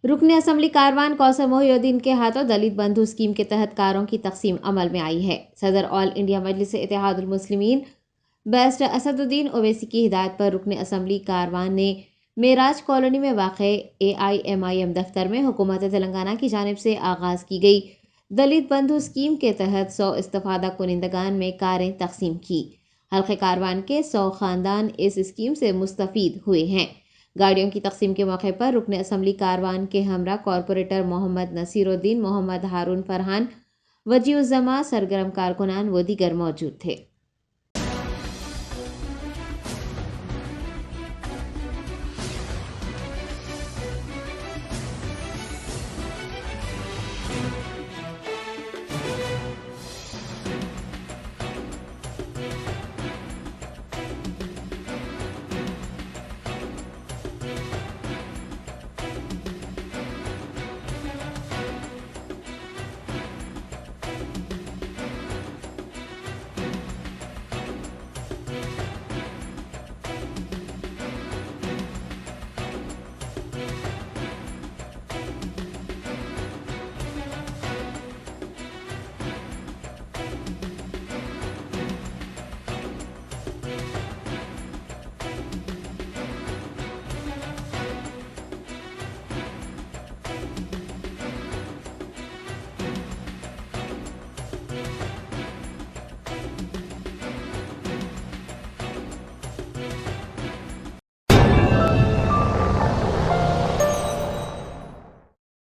रुकन असम्बली कारवान कौसर मोहिउद्दीन के हाथों दलित बंधु स्कीम के तहत कारों की तकसीम अमल में आई है। सदर ऑल इंडिया मजलिस इत्तेहादुल मुस्लिमीन बैरिस्टर असदुद्दीन ओवैसी की हिदायत पर रुकन असम्बली कारवान ने मेराज कॉलोनी में वाक़ AIMIM दफ्तर में हुकूमत तेलंगाना की जानिब से आगाज़ की गई दलित बंधु स्कीम के तहत 100 इस्तफादा कुनिंदगान में कारें तकसीम की। हल्के कारवान के 100 ख़ानदान इस स्कीम से मुस्तफ़ीद हुए हैं। गाड़ियों की तकसीम के मौके पर रुकन असम्बली कारवान के हमरा कॉरपोरेटर मोहम्मद नसीरुद्दीन, मोहम्मद हारून फरहान, वजीउज़्ज़मा, सरगर्म कारकुनान व दीगर मौजूद थे।